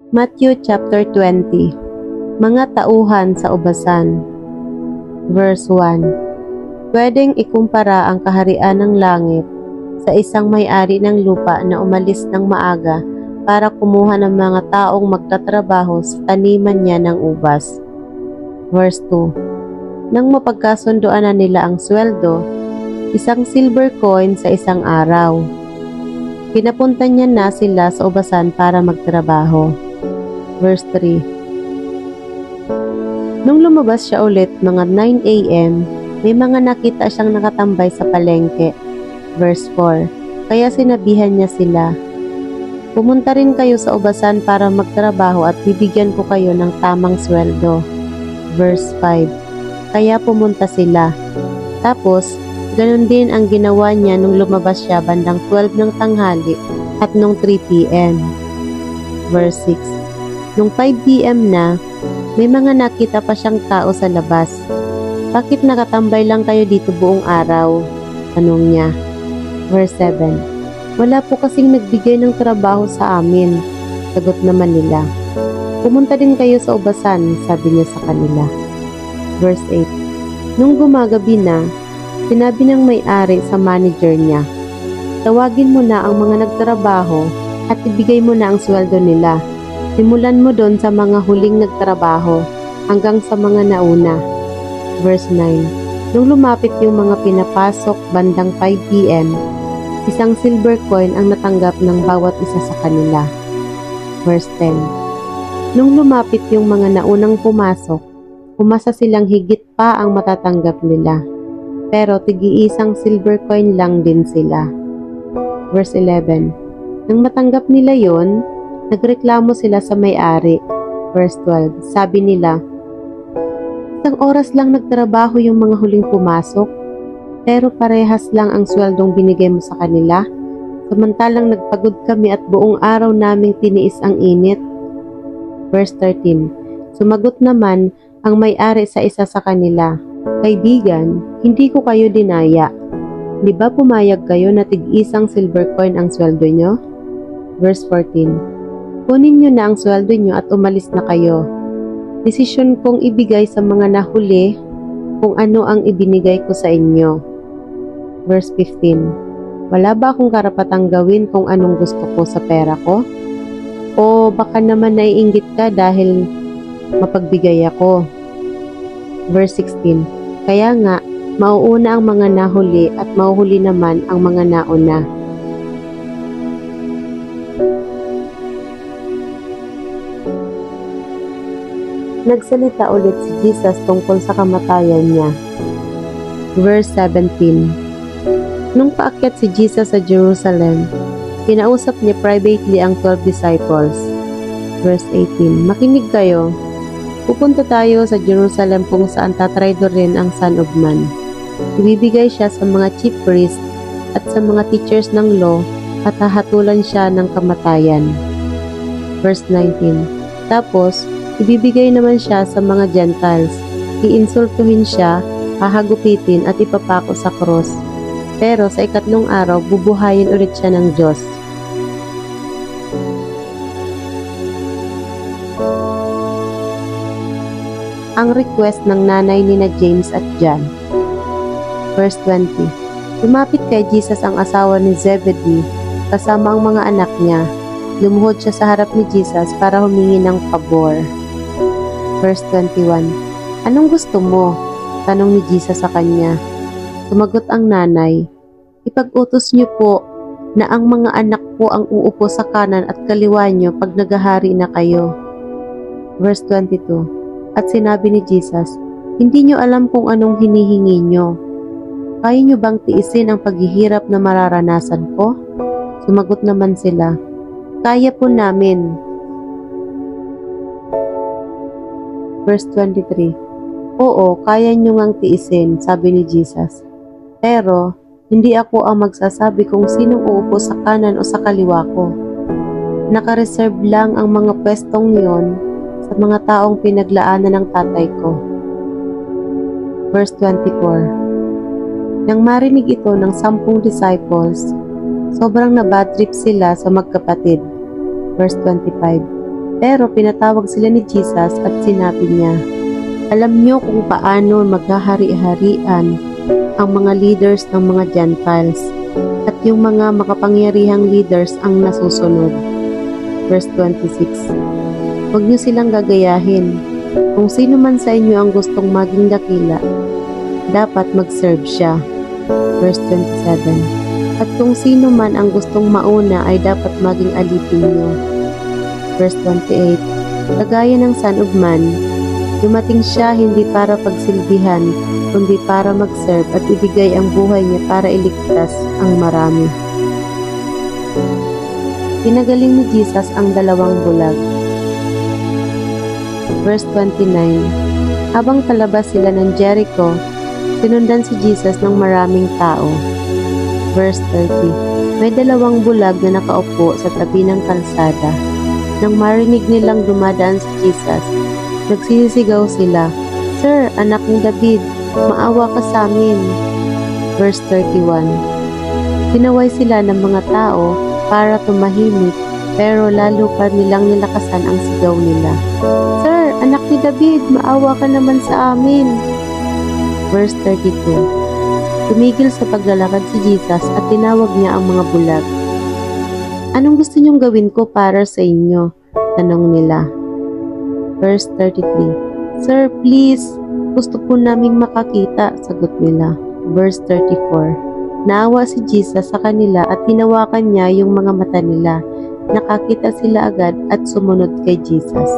Matthew chapter 20. Mga tauhan sa ubasan. Verse 1. Pwedeng ikumpara ang kaharian ng langit sa isang may-ari ng lupa na umalis ng maaga para kumuha ng mga taong magtatrabaho sa taniman niya ng ubas. Verse 2. Nang mapagkasunduan na nila ang sweldo, isang silver coin sa isang araw. Pinapunta niya na sila sa ubasan para magtrabaho. Verse 3. Nung lumabas siya ulit mga 9 a.m., may mga nakita siyang nakatambay sa palengke. Verse 4. Kaya sinabihan niya sila, pumunta rin kayo sa ubasan para magtrabaho at bibigyan ko kayo ng tamang sweldo. Verse 5. Kaya pumunta sila. Tapos, ganun din ang ginawa niya nung lumabas siya bandang 12 ng tanghali at nung 3 p.m. Verse 6. Nung 5 p.m. na, may mga nakita pa siyang tao sa labas. Bakit nakatambay lang kayo dito buong araw? Tanong niya. Verse 7. Wala po kasing nagbigay ng trabaho sa amin. Sagot naman nila. Pumunta din kayo sa ubasan, sabi niya sa kanila. Verse 8. Nung gumagabi na, sinabi ng may-ari sa manager niya, tawagin mo na ang mga nagtrabaho at ibigay mo na ang sweldo nila. Simulan mo doon sa mga huling nagtrabaho hanggang sa mga nauna. Verse 9. Nung lumapit yung mga pinapasok bandang 5 p.m., isang silver coin ang natanggap ng bawat isa sa kanila. Verse 10. Nung lumapit yung mga naunang pumasok, umasa silang higit pa ang matatanggap nila. Pero tig-iisang silver coin lang din sila. Verse 11. Nang matanggap nila yon, nagreklamo sila sa may-ari. Verse 12. Sabi nila, isang oras lang nagtrabaho yung mga huling pumasok, pero parehas lang ang sweldong binigay mo sa kanila, samantalang nagpagod kami at buong araw naming tiniis ang init. Verse 13. Sumagot naman ang may-ari sa isa sa kanila, kaibigan, hindi ko kayo dinaya. Di ba pumayag kayo na tig-isang silver coin ang sweldo nyo? Verse 14. Kunin nyo na ang sweldo nyo at umalis na kayo. Desisyon kong ibigay sa mga nahuli kung ano ang ibinigay ko sa inyo. Verse 15. Wala ba akong karapatang gawin kung anong gusto ko sa pera ko? O baka naman naiinggit ka dahil mapagbigay ako? Verse 16. Kaya nga, mauuna ang mga nahuli at mauhuli naman ang mga nauna. Nagsalita ulit si Jesus tungkol sa kamatayan niya. Verse 17. Nung paakyat si Jesus sa Jerusalem, kinausap niya privately ang 12 disciples. Verse 18. Makinig kayo. Pupunta tayo sa Jerusalem kung saan tatraydo rin ang Son of Man. Ibibigay siya sa mga chief priests at sa mga teachers ng law at hahatulan siya ng kamatayan. Verse 19. Tapos, ibibigay naman siya sa mga Gentiles. Iinsultuhin siya, hahagupitin at ipapako sa cross. Pero sa ikatlong araw, bubuhayin ulit siya ng Diyos. Ang request ng nanay ni na James at John. Verse 20. Lumapit kay Jesus ang asawa ni Zebedee kasama ang mga anak niya. Lumuhod siya sa harap ni Jesus para humingi ng pabor. Verse 21. Anong gusto mo? Tanong ni Jesus sa kanya. Sumagot ang nanay, ipag-utos niyo po na ang mga anak ko ang uupo sa kanan at kaliwa niyo pag naghahari na kayo. Verse 22. At sinabi ni Jesus, hindi niyo alam kung anong hinihingi niyo. Kaya niyo bang tiisin ang paghihirap na mararanasan ko? Sumagot naman sila, kaya po namin. Verse 23. Oo, kaya nyo ngang tiisin, sabi ni Jesus. Pero, hindi ako ang magsasabi kung sinong uupo sa kanan o sa kaliwa ko. Nakareserve lang ang mga pwestong yon sa mga taong pinaglaanan ng tatay ko. Verse 24. Nang marinig ito ng 10 disciples, sobrang nabadtrip sila sa magkapatid. Verse 25. Pero pinatawag sila ni Jesus at sinabi niya, "Alam niyo kung paano maghahari-harian ang mga leaders ng mga Gentiles at yung mga makapangyarihang leaders ang nasusunod." Verse 26. Huwag niyo silang gagayahin. Kung sino man sa inyo ang gustong maging dakila, dapat mag-serve siya. Verse 27. At kung sino man ang gustong mauna ay dapat maging alipin niyo. Verse 28. Kagaya ng Son of Man, dumating siya hindi para pagsilbihan, kundi para mag-serve at ibigay ang buhay niya para iligtas ang marami. Pinagaling ni Jesus ang 2 bulag. Verse 29. Habang palabas sila ng Jericho, sinundan si Jesus ng maraming tao. Verse 30. May 2 bulag na nakaupo sa tabi ng kalsada. Nang marinig nilang dumadaan si Jesus, nagsisigaw sila, "Sir, anak ni David, maawa ka sa amin." Verse 31. Tinaway sila ng mga tao para tumahimik, pero lalo pa nilang nilakasan ang sigaw nila, "Sir, anak ni David, maawa ka naman sa amin." Verse 32. Tumigil sa paglalakad si Jesus at tinawag niya ang mga bulag. "Anong gusto niyong gawin ko para sa inyo?" tanong nila. Verse 33. "Sir, please, gusto po naming makakita," sagot nila. Verse 34. Naawa si Jesus sa kanila at hinawakan niya yung mga mata nila. Nakakita sila agad at sumunod kay Jesus.